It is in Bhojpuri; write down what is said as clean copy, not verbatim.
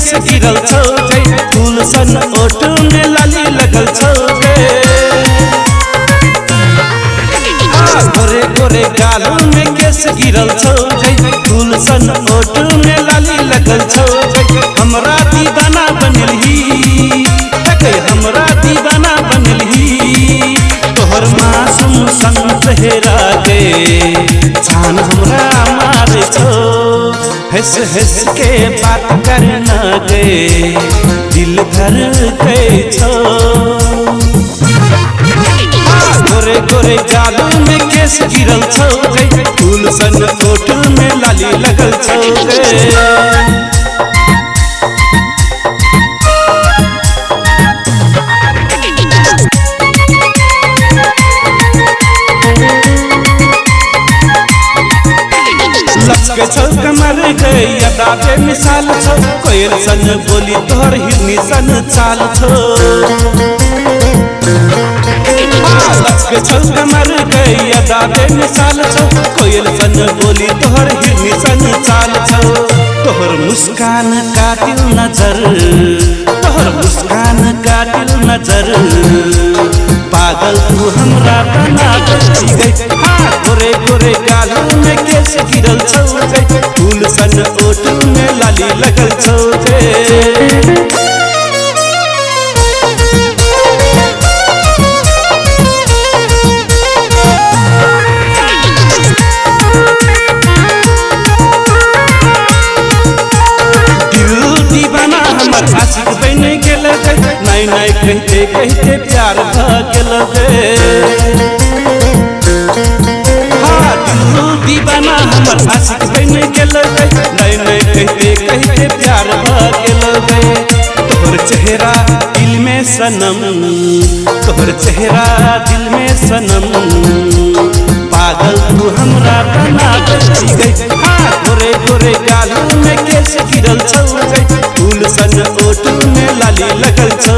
केस गिरल छौ गे फूल सन ओठ में लाली लगल छौ गे गोरे गोरे गाल में केस गिरल छौ गे फूल सन ओठ में लाली लगल छौ गे हमरा दीवाना बनलही हमरा दीवाना बनलही तोहर मासूम सन चेहरा के जान हमरा मारे छौ हंस हंस के बात करना गे दिल धर गए छो गोरे गोरे गाल में केस गिरल छौ गे फूल सन ओठ में लाली लगल छौ गे लचके छौ कमर गई अदा बेमिसाल छौ कोयल सन बोली तोहर हिरनी सन चाल छौ लचके छौ कमर गई अदा बेमिसाल छौ कोयल सन बोली तोहर हिरनी सन चाल छौ तोहर मुस्कान कातिल नजर तोहर मुस्कान कातिल नजर पागल तू हमरा बना गई गोरे गोरे गाल में केस गिरल छौ गे फूल सन ओठ में लाली लगल छौ गे आशिक बन गेल गे नहीं नहीं कहते कहते प्यार भ गेल गे हाँ दिल दीवाना हमर आशिक बन गेल गे नहीं नहीं कहते कहते प्यार भ गेल गे तोहर चेहरा दिल में सनम तोहर चेहरा दिल में सनम पागल तू हमरा बना गई हाँ गोरे गोरे गाल में केस गिरल छौ गे फूल सन ओठ में लाली लगल छौ